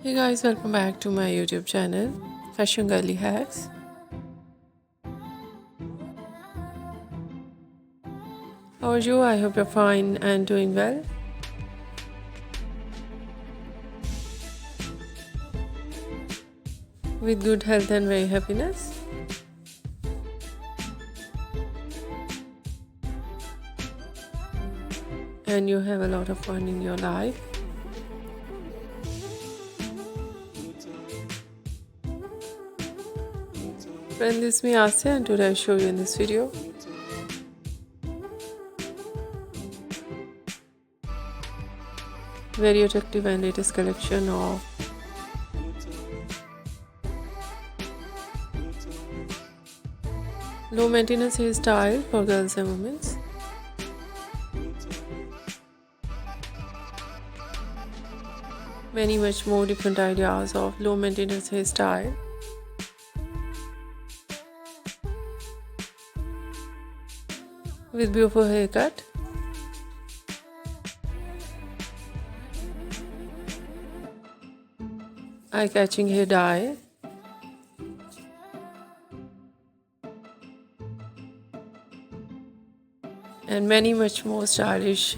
Hey guys, welcome back to my YouTube channel, Fashion Girly Hacks. How are you? I hope you're fine and doing well. With good health and very happiness. And you have a lot of fun in your life. Friend, this is me Asya and today I'll show you in this video. Very attractive and latest collection of low maintenance hairstyle for girls and women. Many much more different ideas of low maintenance hairstyle. With beautiful haircut. Eye-catching hair dye. And many much more stylish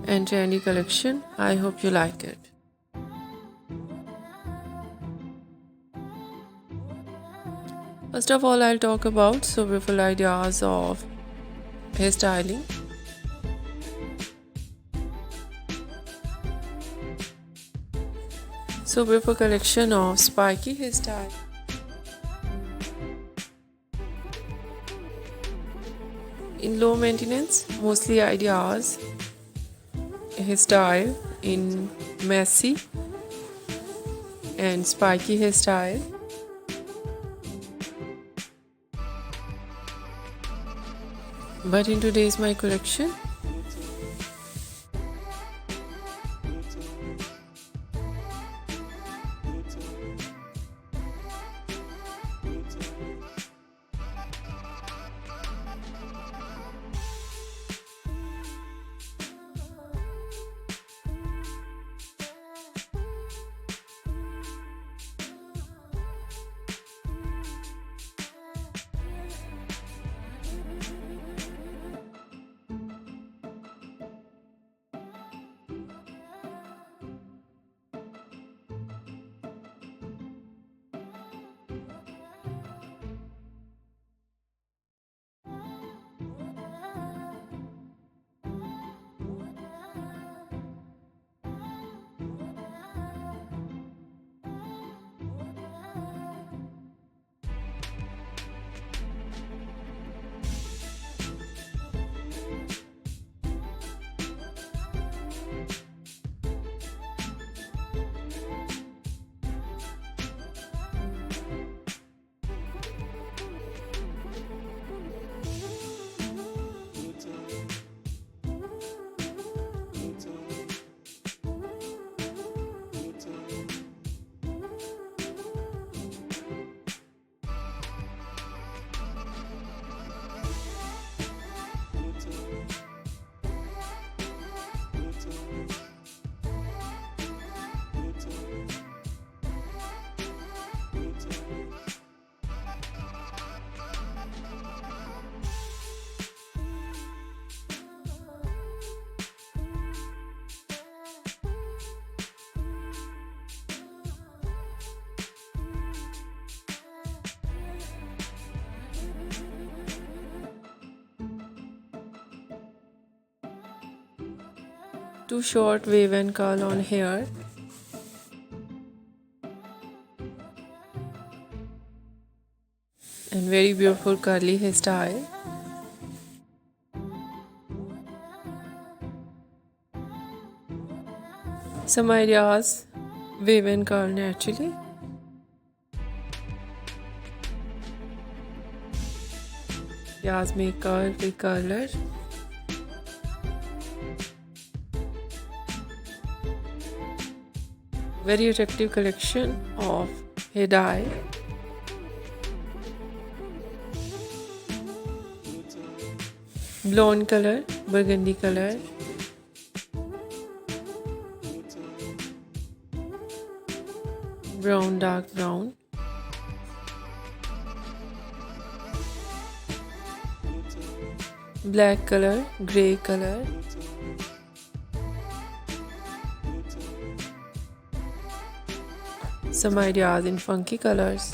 and trendy collection. I hope you like it. First of all, I'll talk about so beautiful ideas of hairstyling. So beautiful collection of spiky hairstyle. In low maintenance, mostly ideas hairstyle in messy and spiky hairstyle. But in today's my collection, too short wave and curl on hair. And very beautiful curly hairstyle. Some ideas wave and curl naturally. Ideas make curl with color. Very attractive collection of hair dye. Blonde color, burgundy color, brown, dark brown, black color, grey color, some ideas in funky colors.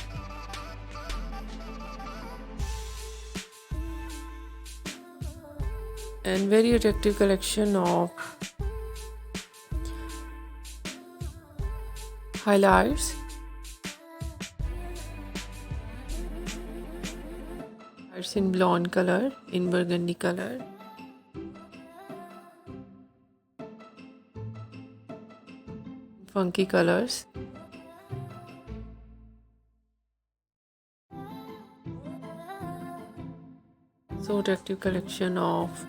And very attractive collection of highlights. It's in blonde color, in burgundy color, funky colors. So attractive collection of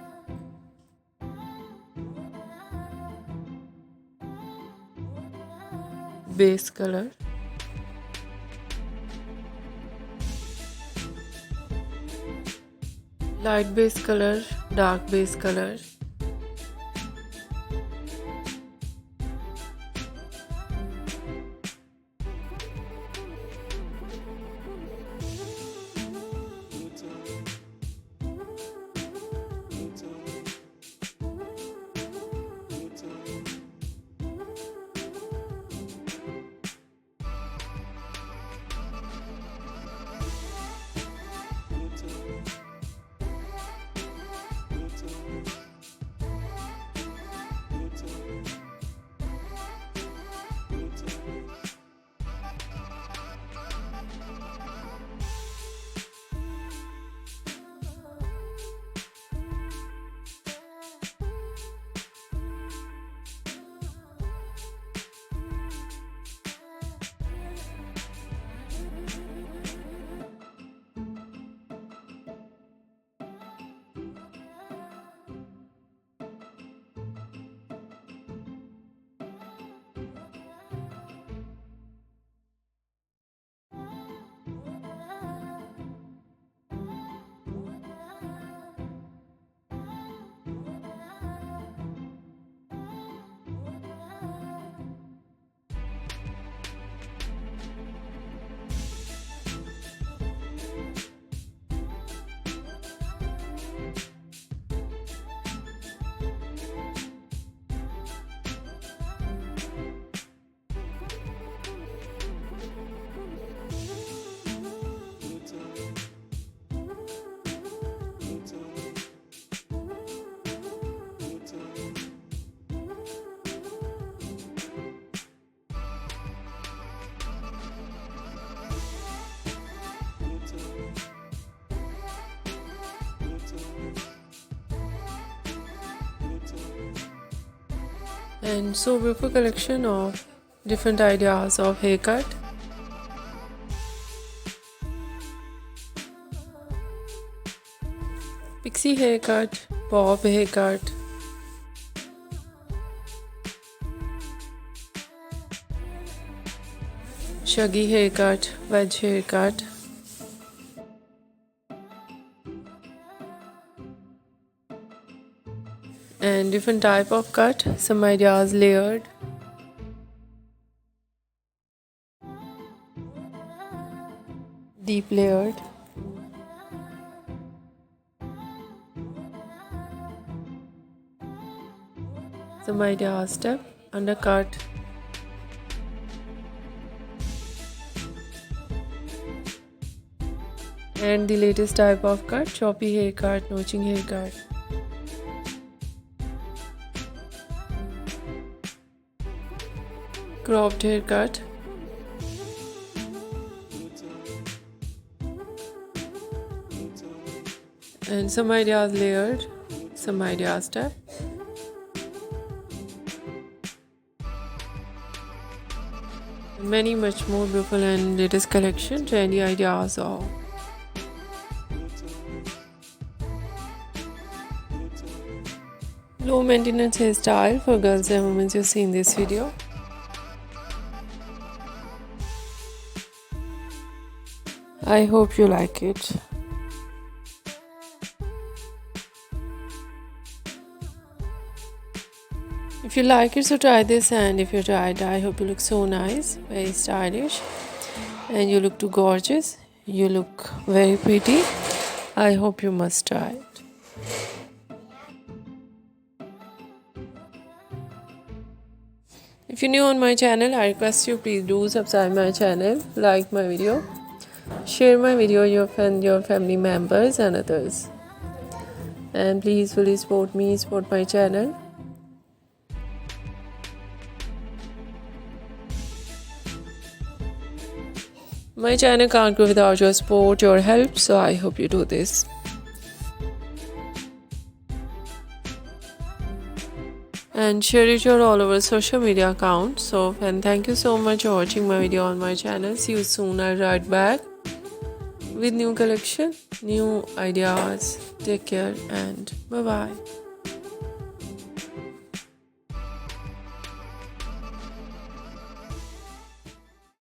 base color, light base color, dark base color, and so beautiful collection of different ideas of haircut. Pixie haircut, bob haircut, shaggy haircut, wedge haircut, and different type of cut, some ideas layered, deep layered, some ideas step, undercut, and the latest type of cut, choppy haircut, notching haircut. Cropped haircut, and some ideas layered, some ideas step, many much more beautiful and latest collection, trendy ideas of low maintenance hairstyle for girls and women you see in this video. I hope you like it. If you like it, so try this, and if you tried, I hope you look so nice, very stylish, and you look too gorgeous. You look very pretty. I hope you must try it. If you're new on my channel, I request you please do subscribe my channel, like my video, share my video with your family members and others, and please fully support me, support my channel. My channel can't grow without your support, your help, so I hope you do this. And share it your all over social media accounts. So, and thank you so much for watching my video on my channel. See you soon. I'll write back with new collection, new ideas. Take care and bye bye.